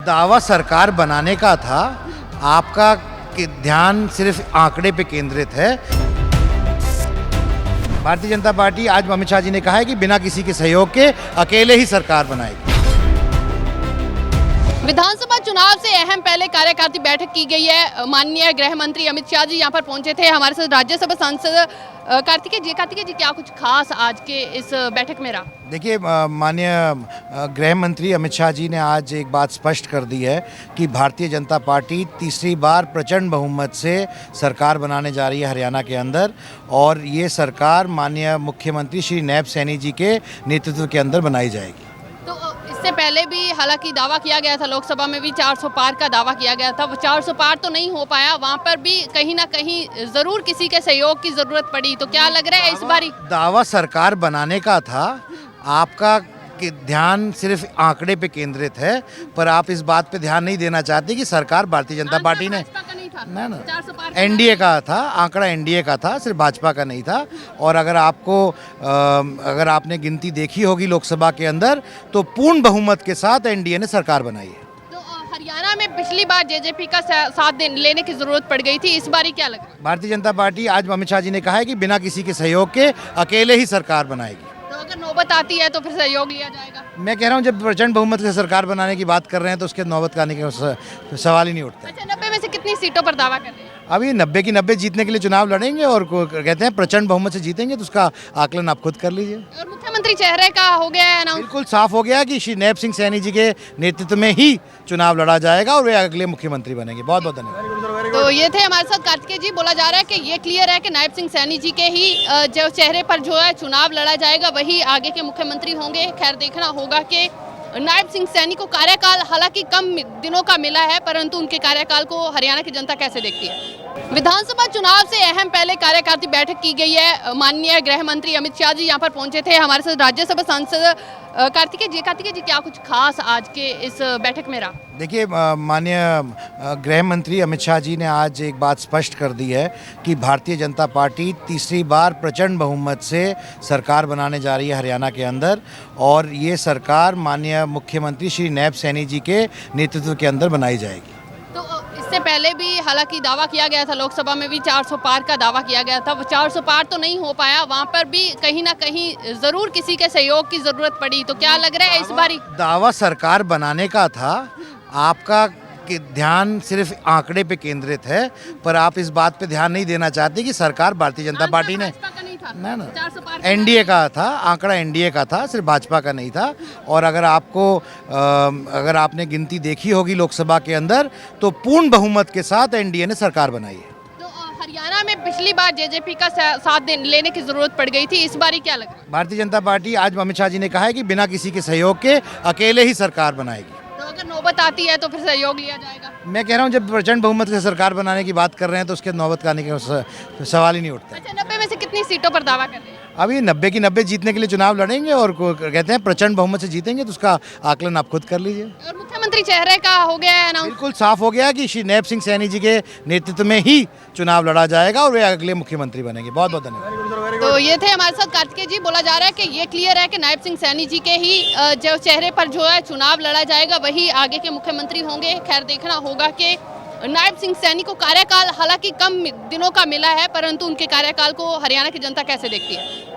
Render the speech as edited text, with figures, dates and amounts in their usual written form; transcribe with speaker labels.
Speaker 1: दावा सरकार बनाने का था, आपका ध्यान सिर्फ आंकड़े पे केंद्रित है। भारतीय जनता पार्टी आज अमित शाह जी ने कहा है कि बिना किसी के सहयोग के अकेले ही सरकार बनाएगी।
Speaker 2: विधानसभा चुनाव से अहम पहले कार्यकारिणी बैठक की गई है। माननीय गृह मंत्री अमित शाह जी यहाँ पर पहुंचे थे। हमारे साथ राज्यसभा सांसद कार्तिकेय जी, क्या कुछ खास आज के इस बैठक में रहा?
Speaker 1: देखिए, माननीय गृह मंत्री अमित शाह जी ने आज एक बात स्पष्ट कर दी है कि भारतीय जनता पार्टी तीसरी बार प्रचंड बहुमत से सरकार बनाने जा रही है हरियाणा के अंदर, और ये सरकार माननीय मुख्यमंत्री श्री नैब सैनी जी के नेतृत्व के अंदर बनाई जाएगी।
Speaker 2: तो इससे पहले भी हालांकि दावा किया गया था, लोकसभा में भी 400 पार का दावा किया गया था। 400 पार तो नहीं हो पाया, वहाँ पर भी कहीं ना कहीं जरूर किसी के सहयोग की जरूरत पड़ी। तो क्या लग रहा है इस बारी?
Speaker 1: दावा सरकार बनाने का था, आपका ध्यान सिर्फ आंकड़े पे केंद्रित है, पर आप इस बात पे ध्यान नहीं देना चाहते कि सरकार भारतीय जनता पार्टी ने ना एनडीए का था, आंकड़ा एनडीए का था, सिर्फ भाजपा का नहीं था। और अगर आपने गिनती देखी होगी लोकसभा के अंदर, तो पूर्ण बहुमत के साथ एनडीए ने सरकार बनाई है।
Speaker 2: तो हरियाणा में पिछली बार जेजेपी का साथ लेने की जरूरत पड़ गई थी, इस बार क्या लग रहा है?
Speaker 1: भारतीय जनता पार्टी आज अमित शाह जी ने कहा है कि बिना किसी के सहयोग के अकेले ही सरकार बनाएगी।
Speaker 2: तो अगर नौबत आती है तो फिर सहयोग लिया जाएगा?
Speaker 1: मैं कह रहा हूँ, जब प्रचंड बहुमत से सरकार बनाने की बात कर रहे हैं तो उसके नौबत का आने का सवाल ही नहीं उठता।
Speaker 2: अच्छा, 90 में से कितनी सीटों पर दावा कर रहे हैं?
Speaker 1: अभी 90 की 90 जीतने के लिए चुनाव लड़ेंगे, और कहते हैं प्रचंड बहुमत से जीतेंगे, तो उसका आकलन आप खुद कर लीजिए।
Speaker 2: और मुख्यमंत्री चेहरे का हो गया है अनाउंस?
Speaker 1: बिल्कुल साफ हो गया कि श्री नैब सिंह सैनी जी के नेतृत्व में ही चुनाव लड़ा जाएगा और वे अगले मुख्यमंत्री बनेंगे। बहुत बहुत धन्यवाद।
Speaker 2: तो ये थे हमारे साथ कार्तिकेय जी। बोला जा रहा है कि ये क्लियर है कि नायब सिंह सैनी जी के ही जो चेहरे पर जो है चुनाव लड़ा जाएगा, वही आगे के मुख्यमंत्री होंगे। खैर, देखना होगा कि नायब सिंह सैनी को कार्यकाल हालांकि कम दिनों का मिला है, परंतु उनके कार्यकाल को हरियाणा की जनता कैसे देखती है? विधानसभा चुनाव से अहम पहले कार्यकारिणी बैठक की गई है। माननीय गृह मंत्री अमित शाह जी यहाँ पर पहुंचे थे। हमारे साथ राज्यसभा सांसद कार्तिकेय जी, क्या कुछ खास आज के इस बैठक में रहा?
Speaker 1: देखिए, माननीय गृह मंत्री अमित शाह जी ने आज एक बात स्पष्ट कर दी है कि भारतीय जनता पार्टी तीसरी बार प्रचंड बहुमत से सरकार बनाने जा रही है हरियाणा के अंदर, और ये सरकार माननीय मुख्यमंत्री श्री नैब सैनी जी के नेतृत्व के अंदर बनाई जाएगी।
Speaker 2: तो इससे पहले भी हालांकि दावा किया गया था, लोकसभा में भी 400 पार का दावा किया गया था। 400 पार तो नहीं हो पाया, वहाँ पर भी कहीं ना कहीं जरूर किसी के सहयोग की जरूरत पड़ी। तो क्या लग रहा है इस बारी?
Speaker 1: दावा सरकार बनाने का था, आपका ध्यान सिर्फ आंकड़े पे केंद्रित है, पर आप इस बात पे ध्यान नहीं देना चाहते कि सरकार भारतीय जनता पार्टी ने ना एनडीए का था, आंकड़ा एनडीए का था, सिर्फ भाजपा का नहीं था। और अगर आपने गिनती देखी होगी लोकसभा के अंदर, तो पूर्ण बहुमत के साथ एनडीए ने सरकार बनाई है।
Speaker 2: तो हरियाणा में पिछली बार जेजेपी का साथ लेने की जरूरत पड़ गई थी, इस बार क्या लग रहा है?
Speaker 1: भारतीय जनता पार्टी आज अमित शाह जी ने कहा है कि बिना किसी के सहयोग के अकेले ही सरकार बनाएगी।
Speaker 2: तो अगर नौबत आती है तो फिर सहयोग लिया जाएगा?
Speaker 1: मैं कह रहा हूँ, जब प्रचंड बहुमत से सरकार बनाने की बात कर रहे हैं तो उसके नौबत का आने का सवाल ही नहीं उठता।
Speaker 2: अच्छा, 90 में से कितनी सीटों पर दावा कर रहे हैं?
Speaker 1: अभी 90 की 90 जीतने के लिए चुनाव लड़ेंगे, और कहते हैं प्रचंड बहुमत से जीतेंगे, तो उसका आकलन आप खुद कर लीजिए।
Speaker 2: और मुख्यमंत्री चेहरे का हो गया है अनाउंस?
Speaker 1: बिल्कुल साफ हो गया कि श्री नैब सिंह सैनी जी के नेतृत्व में ही चुनाव लड़ा जाएगा और वे अगले मुख्यमंत्री बनेंगे। बहुत बहुत धन्यवाद।
Speaker 2: तो ये थे हमारे साथ कार्तिकेय जी। बोला जा रहा है कि ये क्लियर है कि नायब सिंह सैनी जी के ही जो चेहरे पर जो है चुनाव लड़ा जाएगा, वही आगे के मुख्यमंत्री होंगे। खैर, देखना होगा कि नायब सिंह सैनी को कार्यकाल हालांकि कम दिनों का मिला है, परंतु उनके कार्यकाल को हरियाणा की जनता कैसे देखती है?